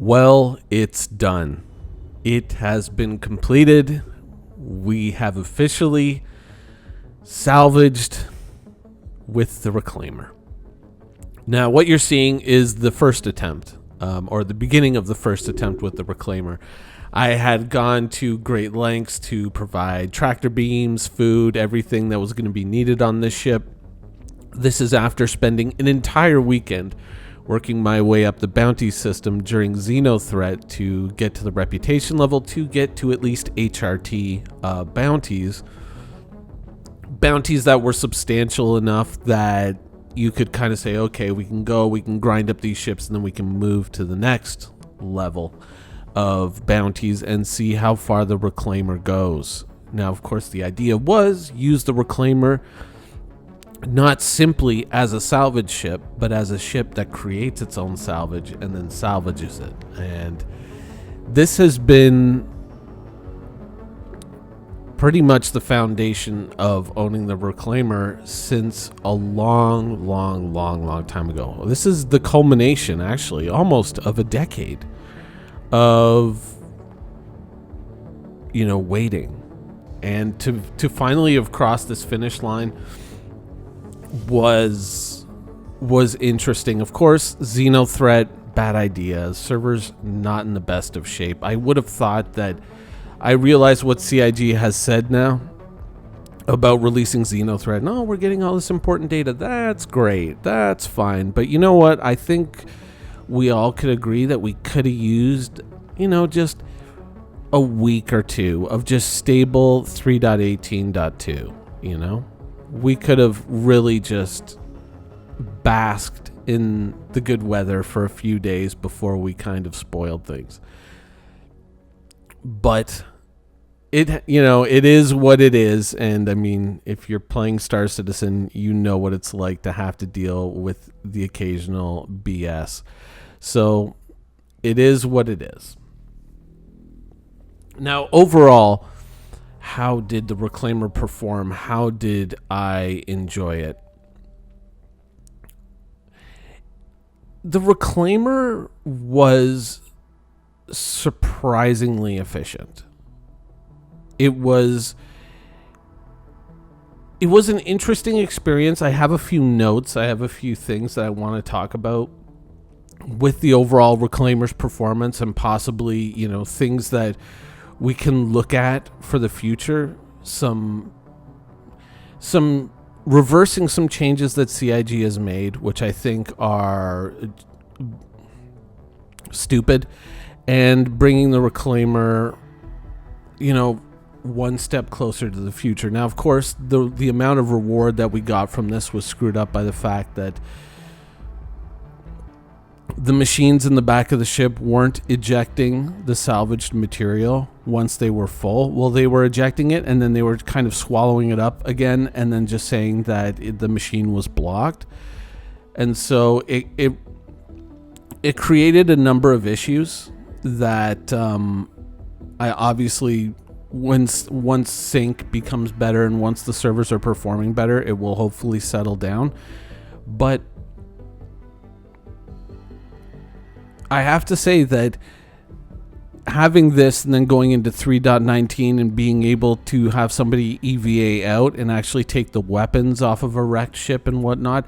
Well, it's done. It has been completed. We have officially salvaged with the Reclaimer. Now, what you're seeing is the first attempt, or the beginning of the first attempt with the Reclaimer. I had gone to great lengths to provide tractor beams, food, everything that was going to be needed on this ship. This is after spending an entire weekend working my way up the bounty system during Xenothreat to get to the reputation level, to get to at least HRT bounties. Bounties that were substantial enough that you could kind of say, okay, we can grind up these ships, and then we can move to the next level of bounties and see how far the Reclaimer goes. Now, of course, the idea was use the Reclaimer not simply as a salvage ship, but as a ship that creates its own salvage and then salvages it. And this has been pretty much the foundation of owning the Reclaimer since a long time ago. This is the culmination, actually, almost of a decade of, waiting. And to finally have crossed this finish line was interesting. Of course, Xenothreat, bad idea. Server's not in the best of shape. I would have thought that I realized what CIG has said now about releasing Xenothreat. No, we're getting all this important data. That's great. That's fine. But you know what? I think we all could agree that we could have used, just a week or two of just stable 3.18.2, We could have really just basked in the good weather for a few days before we kind of spoiled things. But it is what it is. And I mean, if you're playing Star Citizen, you know what it's like to have to deal with the occasional BS. So it is what it is. Now, overall, how did the Reclaimer perform? How did I enjoy it? The Reclaimer was surprisingly efficient. It was an interesting experience. I have a few notes. I have a few things that I want to talk about with the overall Reclaimer's performance, and possibly, things that we can look at for the future. Some reversing some changes that CIG has made, which I think are stupid, and bringing the Reclaimer, one step closer to the future. Now, of course, the amount of reward that we got from this was screwed up by the fact that the machines in the back of the ship weren't ejecting the salvaged material once they were full. Well, they were ejecting it, and then they were kind of swallowing it up again, and then just saying that the machine was blocked. And so it created a number of issues that I obviously, once sync becomes better and once the servers are performing better, it will hopefully settle down. But I have to say that having this and then going into 3.19 and being able to have somebody EVA out and actually take the weapons off of a wrecked ship and whatnot,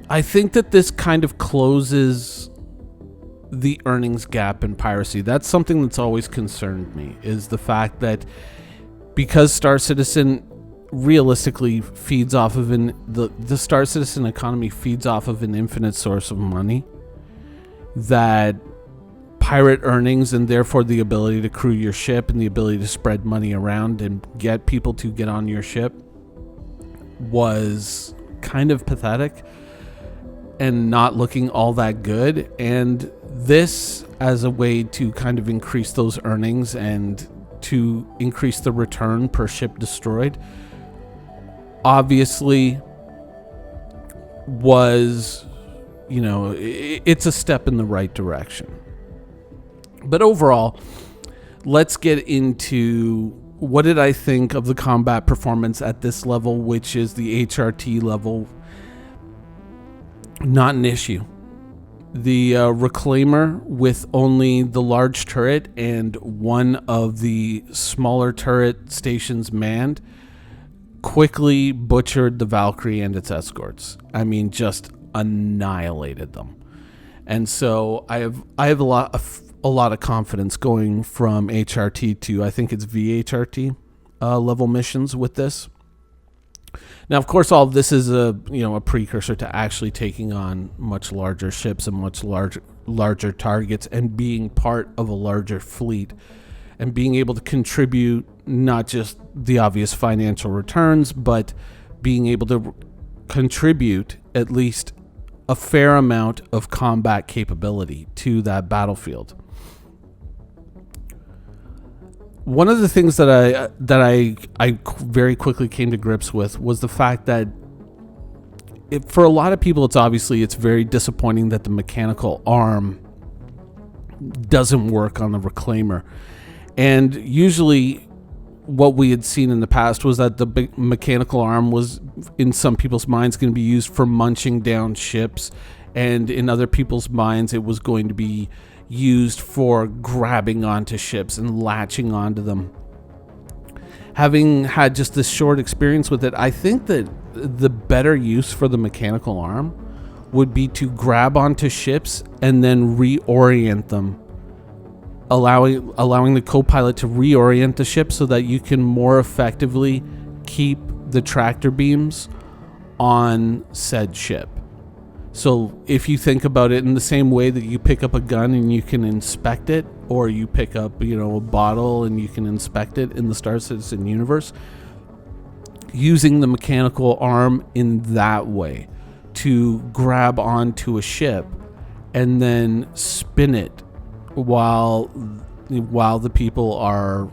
I think that this kind of closes the earnings gap in piracy. That's something that's always concerned me, is the fact that because Star Citizen realistically feeds off of the Star Citizen economy feeds off of an infinite source of money, that pirate earnings, and therefore the ability to crew your ship and the ability to spread money around and get people to get on your ship, was kind of pathetic and not looking all that good. And this, as a way to kind of increase those earnings and to increase the return per ship destroyed, obviously was, it's a step in the right direction. But overall, let's get into what did I think of the combat performance at this level, which is the HRT level. Not an issue. The Reclaimer, with only the large turret and one of the smaller turret stations manned, quickly butchered the Valkyrie and its escorts. I mean, just annihilated them. And so I have a lot of confidence going from HRT to, I think it's VHRT level missions with this. Now, of course, all of this is a precursor to actually taking on much larger ships and much larger targets and being part of a larger fleet and being able to contribute not just the obvious financial returns, but being able to contribute at least a fair amount of combat capability to that battlefield. One of the things that I very quickly came to grips with was the fact that for a lot of people, it's very disappointing that the mechanical arm doesn't work on the Reclaimer. And usually what we had seen in the past was that the big mechanical arm was, in some people's minds, going to be used for munching down ships, and in other people's minds it was going to be used for grabbing onto ships and latching onto them. Having had just this short experience with it, I think that the better use for the mechanical arm would be to grab onto ships and then reorient them, allowing the co-pilot to reorient the ship so that you can more effectively keep the tractor beams on said ship. So if you think about it in the same way that you pick up a gun and you can inspect it, or you pick up, a bottle and you can inspect it in the Star Citizen universe, using the mechanical arm in that way to grab onto a ship and then spin it while the people are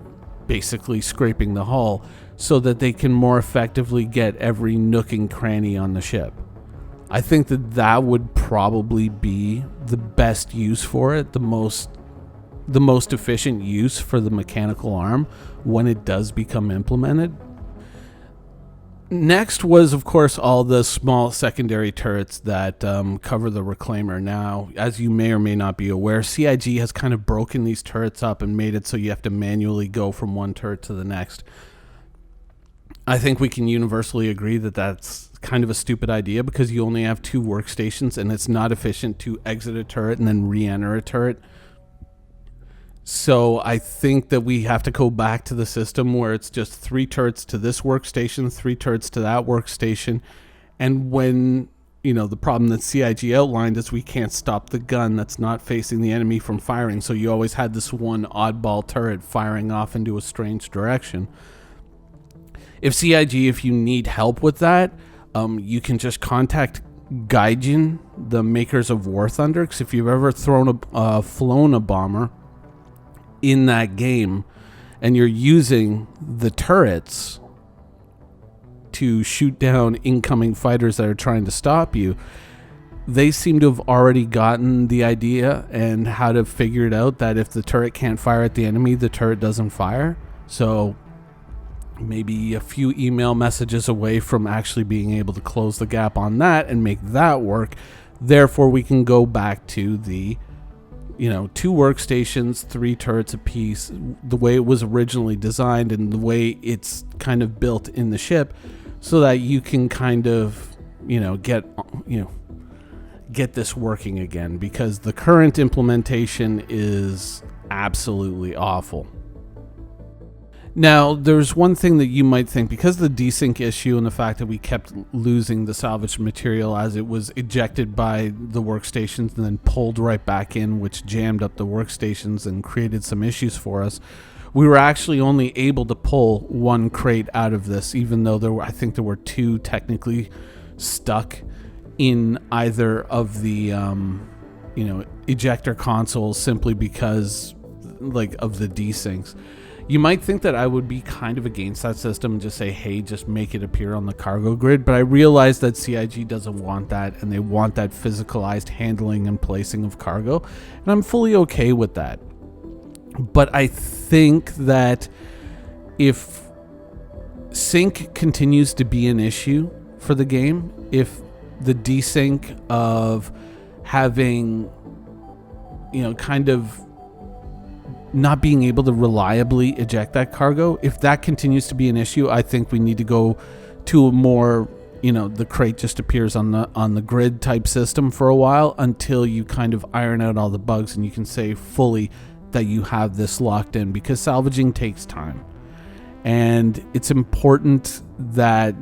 basically scraping the hull so that they can more effectively get every nook and cranny on the ship. I think that would probably be the best use for it, the most efficient use for the mechanical arm when it does become implemented. Next was, of course, all the small secondary turrets that cover the Reclaimer. Now, as you may or may not be aware, CIG has kind of broken these turrets up and made it so you have to manually go from one turret to the next. I think we can universally agree that that's kind of a stupid idea, because you only have 2 workstations and it's not efficient to exit a turret and then re-enter a turret. So I think that we have to go back to the system where it's just 3 turrets to this workstation, 3 turrets to that workstation. And when, the problem that CIG outlined is we can't stop the gun that's not facing the enemy from firing. So you always had this one oddball turret firing off into a strange direction. If you need help with that, you can just contact Gaijin, the makers of War Thunder, because if you've ever flown a bomber in that game and you're using the turrets to shoot down incoming fighters that are trying to stop you, they seem to have already gotten the idea and how to figure it out that if the turret can't fire at the enemy, the turret doesn't fire. So maybe a few email messages away from actually being able to close the gap on that and make that work. Therefore, we can go back to the 2 workstations, 3 turrets apiece, the way it was originally designed and the way it's kind of built in the ship, so that you can kind of get this working again, because the current implementation is absolutely awful. Now, there's one thing that you might think, because of the desync issue and the fact that we kept losing the salvaged material as it was ejected by the workstations and then pulled right back in, which jammed up the workstations and created some issues for us, we were actually only able to pull 1 crate out of this, even though I think there were 2 technically stuck in either of the ejector consoles, simply because of the desyncs. You might think that I would be kind of against that system and just say, hey, just make it appear on the cargo grid. But I realize that CIG doesn't want that, and they want that physicalized handling and placing of cargo. And I'm fully okay with that. But I think that if sync continues to be an issue for the game, if the desync of having, kind of not being able to reliably eject that cargo. If that continues to be an issue, I think we need to go to a more, the crate just appears on the grid type system for a while until you kind of iron out all the bugs and you can say fully that you have this locked in, because salvaging takes time. And it's important that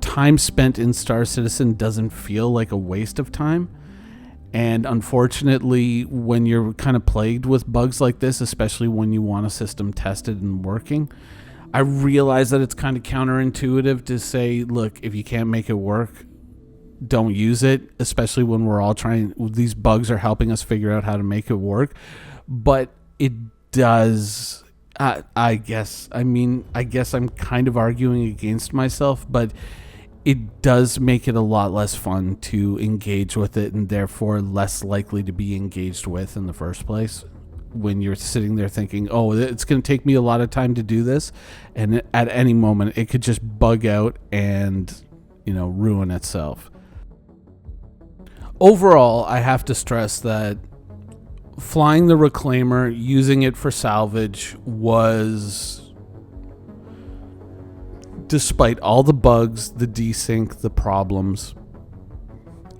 time spent in Star Citizen doesn't feel like a waste of time. And unfortunately, when you're kind of plagued with bugs like this, especially when you want a system tested and working, I realize that it's kind of counterintuitive to say, look, if you can't make it work, don't use it, especially when we're all trying. These bugs are helping us figure out how to make it work. But it does, I guess I'm kind of arguing against myself, but it does make it a lot less fun to engage with it, and therefore less likely to be engaged with in the first place. When you're sitting there thinking, oh, it's going to take me a lot of time to do this, and at any moment it could just bug out and, ruin itself. Overall, I have to stress that flying the Reclaimer, using it for salvage, was, despite all the bugs, the desync, the problems,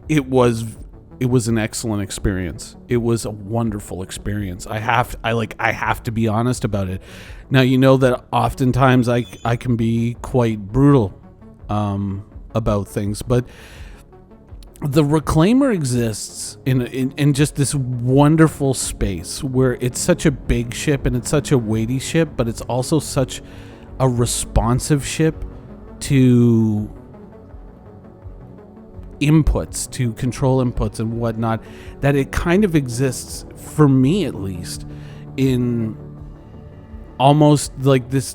it was an excellent experience. It was a wonderful experience. I have to be honest about it. Now, you know that oftentimes I can be quite brutal about things, but the Reclaimer exists in just this wonderful space where it's such a big ship and it's such a weighty ship, but it's also such a responsive ship to inputs, to control inputs and whatnot, that it kind of exists, for me at least, in almost like this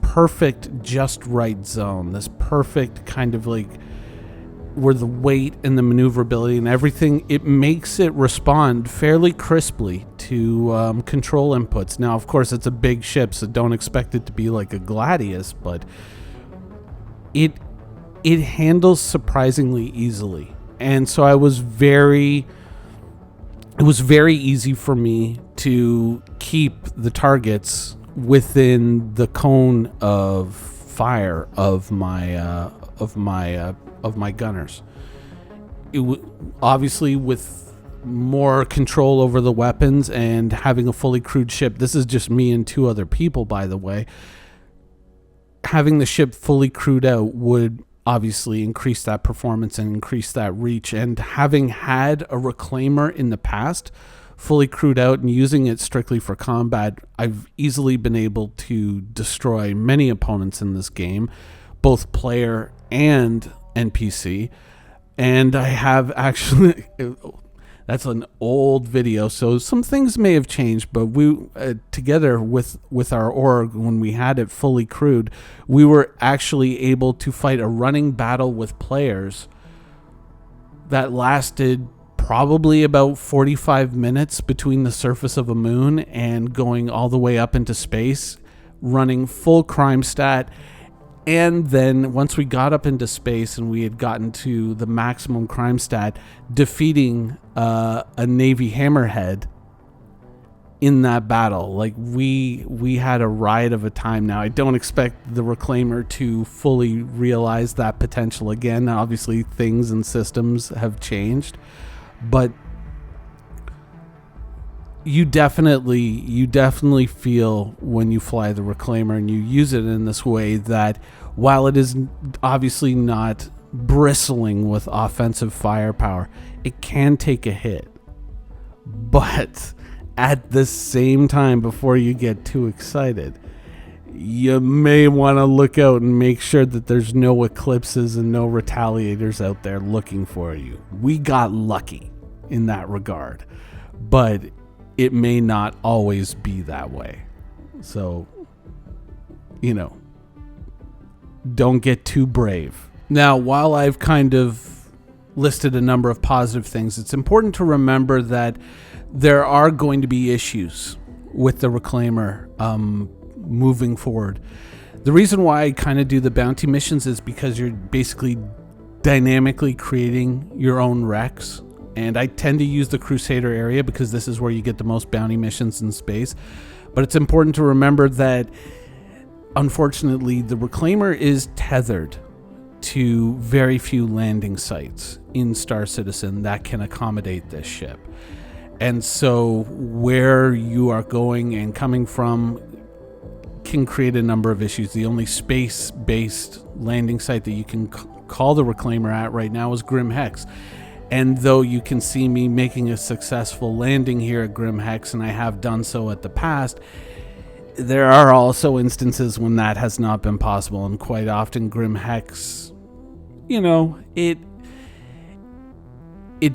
perfect just right zone, this perfect kind of like where the weight and the maneuverability and everything, it makes it respond fairly crisply to control inputs. Now, of course, it's a big ship, so don't expect it to be like a Gladius, but it handles surprisingly easily. And so it was very easy for me to keep the targets within the cone of fire of my gunners. Obviously, with more control over the weapons and having a fully crewed ship, this is just me and two other people, by the way, having the ship fully crewed out would obviously increase that performance and increase that reach. And having had a Reclaimer in the past fully crewed out and using it strictly for combat, I've easily been able to destroy many opponents in this game, both player and NPC. And I have actually, that's an old video, so some things may have changed, but we together with our org, when we had it fully crewed, we were actually able to fight a running battle with players that lasted probably about 45 minutes between the surface of a moon and going all the way up into space, running full crime stat. And then once we got up into space and we had gotten to the maximum crime stat, defeating a Navy Hammerhead in that battle. Like, we had a riot of a time. Now, I don't expect the Reclaimer to fully realize that potential again. Obviously, things and systems have changed, but you definitely feel when you fly the Reclaimer and you use it in this way that while it is obviously not bristling with offensive firepower, it can take a hit. But at the same time, before you get too excited, you may want to look out and make sure that there's no eclipses and no retaliators out there looking for you. We got lucky in that regard, but it may not always be that way. So, don't get too brave. Now, while I've kind of listed a number of positive things, it's important to remember that there are going to be issues with the Reclaimer moving forward. The reason why I kind of do the bounty missions is because you're basically dynamically creating your own wrecks And I tend to use the Crusader area because this is where you get the most bounty missions in space. But it's important to remember that, unfortunately, the Reclaimer is tethered to very few landing sites in Star Citizen that can accommodate this ship. And so where you are going and coming from can create a number of issues. The only space-based landing site that you can call the Reclaimer at right now is Grim Hex. And though you can see me making a successful landing here at Grim Hex, and I have done so at the past, there are also instances when that has not been possible. And quite often Grim Hex, it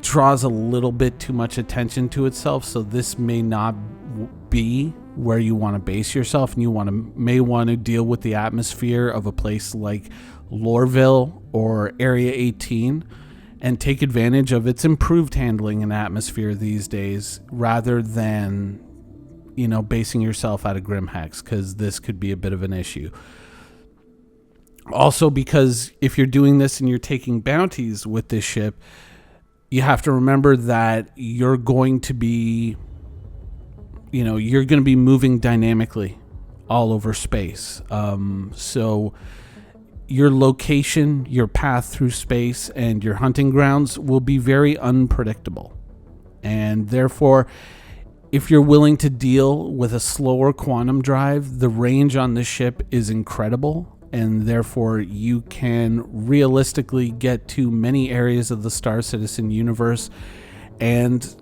draws a little bit too much attention to itself, so this may not be where you want to base yourself, and you may want to deal with the atmosphere of a place like Lorville or Area 18 and take advantage of its improved handling and atmosphere these days, rather than basing yourself out of Grim Hex, because this could be a bit of an issue. Also, because if you're doing this and you're taking bounties with this ship, you have to remember that you're going to be moving dynamically all over space. So your location, your path through space, and your hunting grounds will be very unpredictable. And therefore, if you're willing to deal with a slower quantum drive, the range on this ship is incredible. And therefore, you can realistically get to many areas of the Star Citizen universe and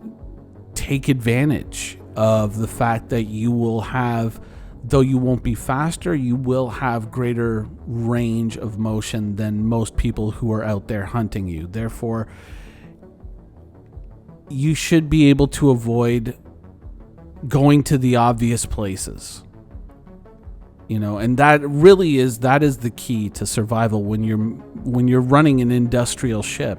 take advantage of the fact that you will have, though you won't be faster, you will have greater range of motion than most people who are out there hunting you. Therefore, you should be able to avoid going to the obvious places. And that is the key to survival when you're running an industrial ship.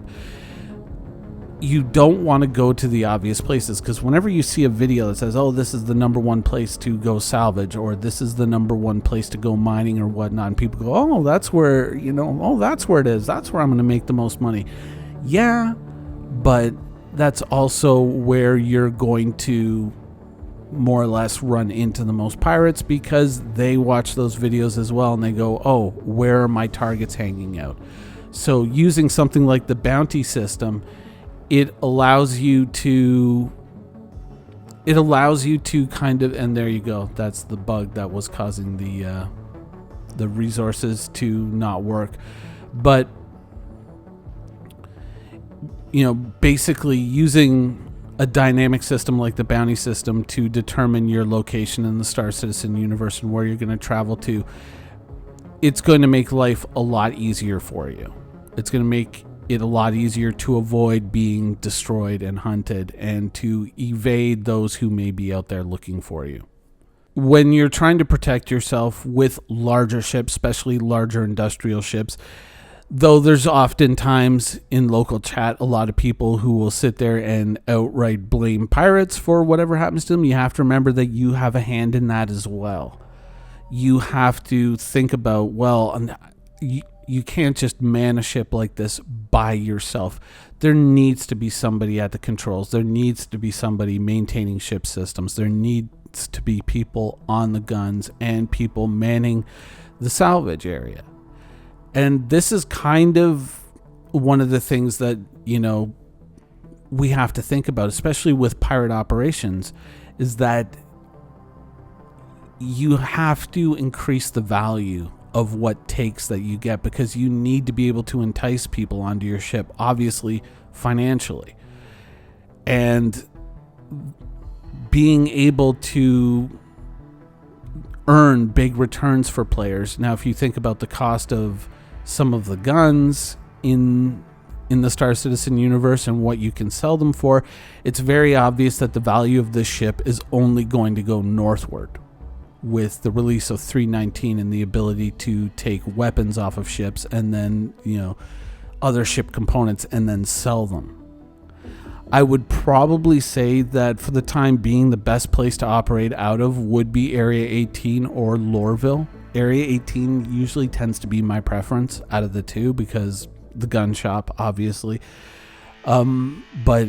You don't want to go to the obvious places, because whenever you see a video that says, oh, this is the number one place to go salvage, or this is the number one place to go mining or whatnot, and people go, oh, that's where, that's where it is. That's where I'm going to make the most money. Yeah, but that's also where you're going to more or less run into the most pirates, because they watch those videos as well and they go, oh, where are my targets hanging out? So using something like the bounty system, it allows you to kind of, and there you go, that's the bug that was causing the resources to not work. But basically using a dynamic system like the bounty system to determine your location in the Star Citizen universe and where you're going to travel to, it's going to make life a lot easier for you. It's going to make it a lot easier to avoid being destroyed and hunted, and to evade those who may be out there looking for you. When you're trying to protect yourself with larger ships, especially larger industrial ships, though there's oftentimes in local chat a lot of people who will sit there and outright blame pirates for whatever happens to them, you have to remember that you have a hand in that as well. You have to think about, you can't just man a ship like this by yourself. There needs to be somebody at the controls. There needs to be somebody maintaining ship systems. There needs to be people on the guns and people manning the salvage area. And this is kind of one of the things that, we have to think about, especially with pirate operations, is that you have to increase the value of what takes that you get, because you need to be able to entice people onto your ship, obviously financially. And being able to earn big returns for players. Now, if you think about the cost of some of the guns in the Star Citizen universe and what you can sell them for, it's very obvious that the value of this ship is only going to go northward with the release of 319 and the ability to take weapons off of ships and then, other ship components and then sell them. I would probably say that for the time being, the best place to operate out of would be Area 18 or Lorville. Area 18 usually tends to be my preference out of the two, because the gun shop, obviously. But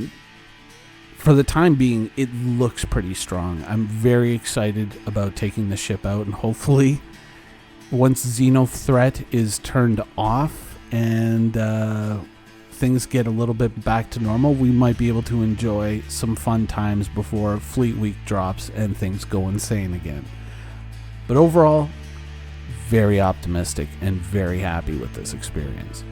for the time being, it looks pretty strong. I'm very excited about taking the ship out, and hopefully once Xenothreat is turned off and things get a little bit back to normal, we might be able to enjoy some fun times before Fleet Week drops and things go insane again. But overall, very optimistic and very happy with this experience.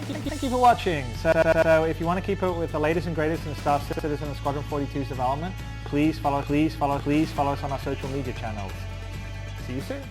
Thank you for watching. So if you want to keep up with the latest and greatest in Star Citizen and Squadron 42's development, please follow us on our social media channels. See you soon.